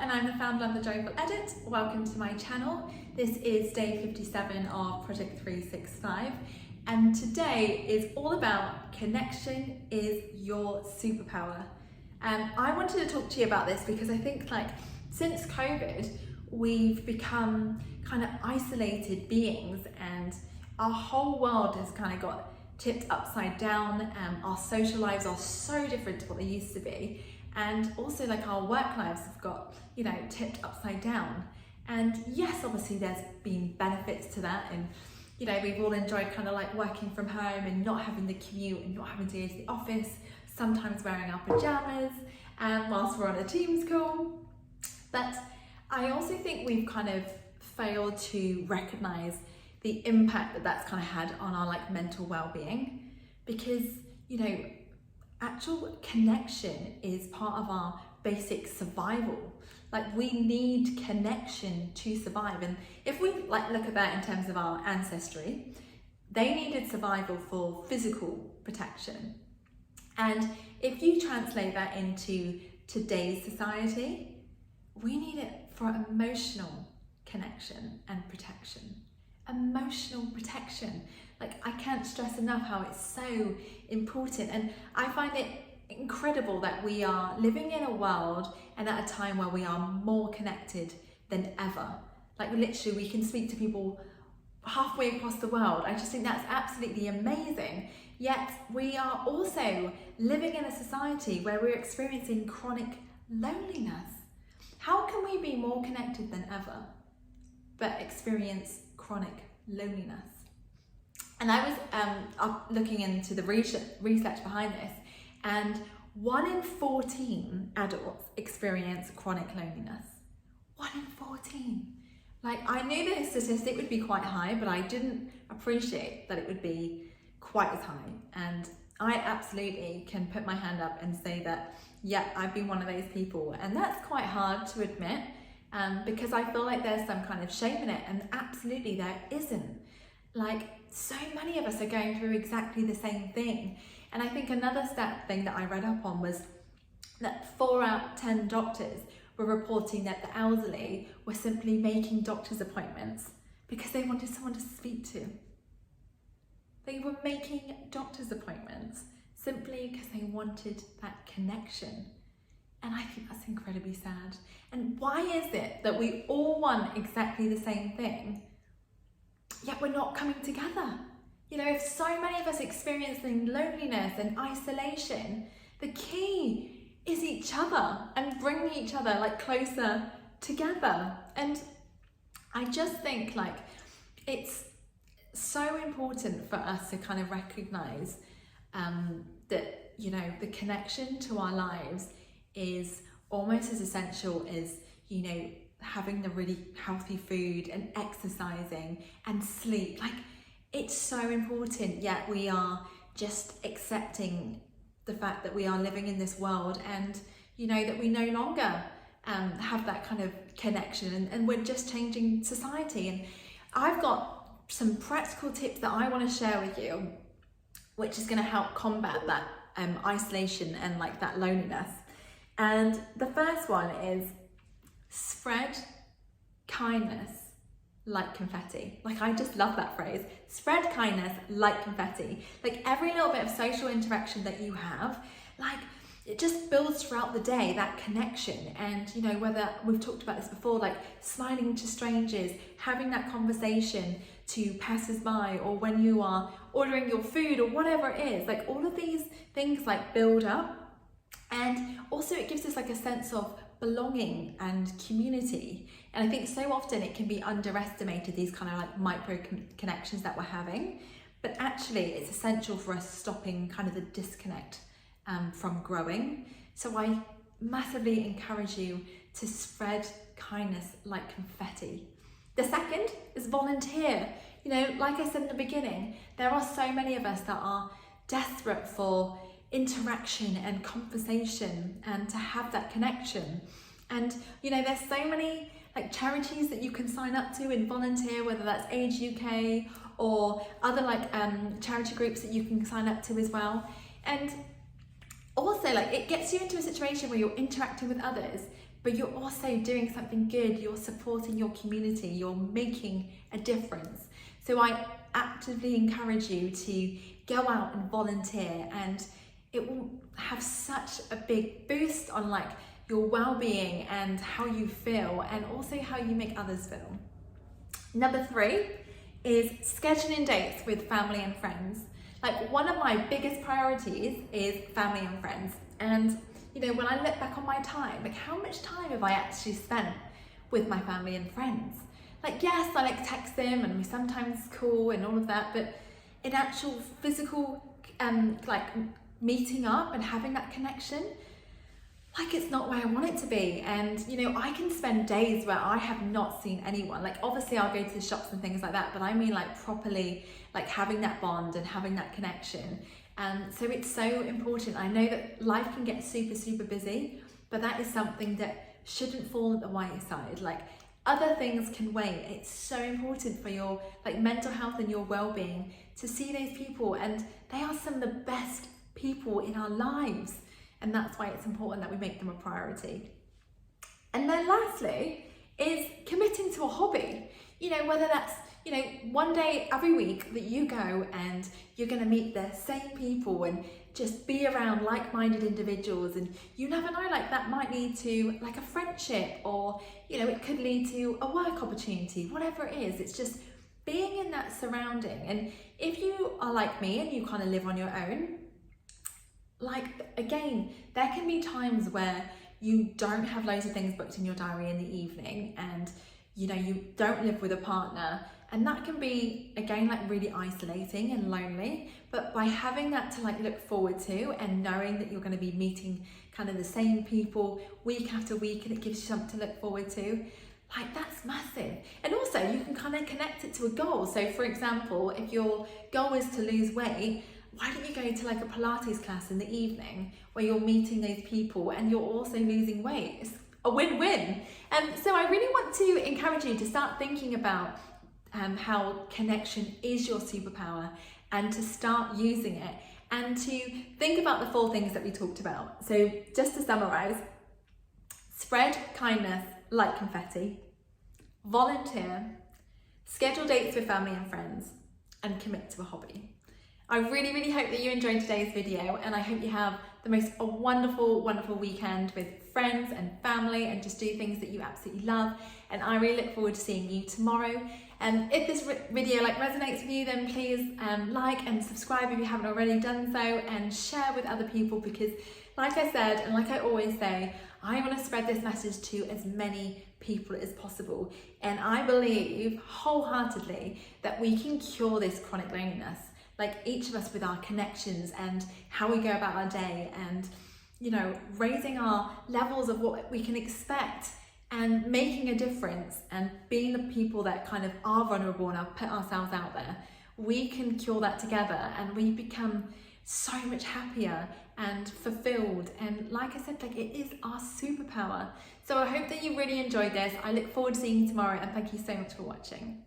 and I'm the founder of The Joyful Edit. Welcome to my channel. This is day 57 of Project 365, and today is all about connection is your superpower. And I wanted to talk to you about this because I think since COVID, we've become kind of isolated beings and our whole world has kind of got tipped upside down. Our social lives are so different to what they used to be. And also our work lives have got, tipped upside down. And yes, obviously there's been benefits to that. And, we've all enjoyed working from home and not having the commute and not having to go to the office, sometimes wearing our pajamas whilst we're on a Teams call. But I also think we've kind of failed to recognize the impact that that's kind of had on our mental well-being, because, actual connection is part of our basic survival. We need connection to survive. And if we look at that in terms of our ancestry, they needed survival for physical protection. And if you translate that into today's society, we need it for emotional connection and protection. Emotional protection. I can't stress enough how it's so important, and I find it incredible that we are living in a world and at a time where we are more connected than ever. Literally we can speak to people halfway across the world. I just think that's absolutely amazing. Yet we are also living in a society where we're experiencing chronic loneliness. How can we be more connected than ever but experience chronic loneliness? And I was looking into the research behind this, and 1 in 14 adults experience chronic loneliness. 1 in 14. I knew the statistic would be quite high, but I didn't appreciate that it would be quite as high. And I absolutely can put my hand up and say that, yeah, I've been one of those people. And that's quite hard to admit, because I feel like there's some kind of shame in it, and absolutely there isn't. So many of us are going through exactly the same thing. And I think another stat thing that I read up on was that 4 out of 10 doctors were reporting that the elderly were simply making doctor's appointments because they wanted someone to speak to. They were making doctor's appointments simply because they wanted that connection. And I think that's incredibly sad. And why is it that we all want exactly the same thing, yet we're not coming together? If so many of us experiencing loneliness and isolation, the key is each other and bringing each other closer together. And I just think it's so important for us to kind of recognize that, the connection to our lives is almost as essential as, having the really healthy food and exercising and sleep. It's so important, yet we are just accepting the fact that we are living in this world and, that we no longer have that kind of connection, and we're just changing society. And I've got some practical tips that I want to share with you, which is going to help combat that isolation and that loneliness. And the first one is spread kindness like confetti. I just love that phrase. Spread kindness like confetti. Every little bit of social interaction that you have, it just builds throughout the day, that connection. And whether we've talked about this before, smiling to strangers, having that conversation to passers-by, or when you are ordering your food or whatever it is, all of these things build up. And also it gives us a sense of belonging and community. And I think so often it can be underestimated, these kind of micro connections that we're having, but actually it's essential for us stopping kind of the disconnect from growing. So I massively encourage you to spread kindness like confetti. The second is volunteer. Like I said in the beginning, there are so many of us that are desperate for interaction and conversation and to have that connection. And there's so many charities that you can sign up to and volunteer, whether that's Age UK or other charity groups that you can sign up to as well. And also it gets you into a situation where you're interacting with others, but you're also doing something good. You're supporting your community, you're making a difference. So I actively encourage you to go out and volunteer, and it will have such a big boost on like your well-being and how you feel, and also how you make others feel. Number 3 is scheduling dates with family and friends. Like, one of my biggest priorities is family and friends. And you know, when I look back on my time, like how much time have I actually spent with my family and friends? Like, yes, I like text them and we sometimes call and all of that, but in actual physical like meeting up and having that connection, like, it's not where I want it to be. And you know, I can spend days where I have not seen anyone. Like, obviously I'll go to the shops and things like that, but I mean like properly, like having that bond and having that connection. And so it's so important. I know that life can get super busy, but that is something that shouldn't fall at the wayside. Like, other things can wait. It's so important for your like mental health and your well-being to see those people, and they are some of the best people in our lives, and that's why it's important that we make them a priority. And then lastly is committing to a hobby. You know, whether that's, you know, one day every week that you go and you're going to meet the same people and just be around like-minded individuals, and you never know, like that might lead to like a friendship, or you know, it could lead to a work opportunity, whatever it is. It's just being in that surrounding. And if you are like me and you kind of live on your own, like, again, there can be times where you don't have loads of things booked in your diary in the evening, and you know, you don't live with a partner, and that can be, again, like really isolating and lonely. But by having that to like look forward to, and knowing that you're going to be meeting kind of the same people week after week, and it gives you something to look forward to, like, that's massive. And also you can kind of connect it to a goal. So for example, if your goal is to lose weight, why don't you go to like a Pilates class in the evening where you're meeting those people and you're also losing weight? It's a win-win. So I really want to encourage you to start thinking about how connection is your superpower, and to start using it, and to think about the 4 things that we talked about. So just to summarize: spread kindness like confetti, volunteer, schedule dates with family and friends, and commit to a hobby. I really hope that you enjoyed today's video, and I hope you have the most wonderful weekend with friends and family, and just do things that you absolutely love. And I really look forward to seeing you tomorrow. And if this video like resonates with you, then please like and subscribe if you haven't already done so, and share with other people, because like I said, and like I always say, I want to spread this message to as many people as possible. And I believe wholeheartedly that we can cure this chronic loneliness, like each of us, with our connections and how we go about our day, and you know, raising our levels of what we can expect, and making a difference, and being the people that kind of are vulnerable and put ourselves out there. We can cure that together, and we become so much happier and fulfilled. And like I said, like, it is our superpower. So I hope that you really enjoyed this. I look forward to seeing you tomorrow, and thank you so much for watching.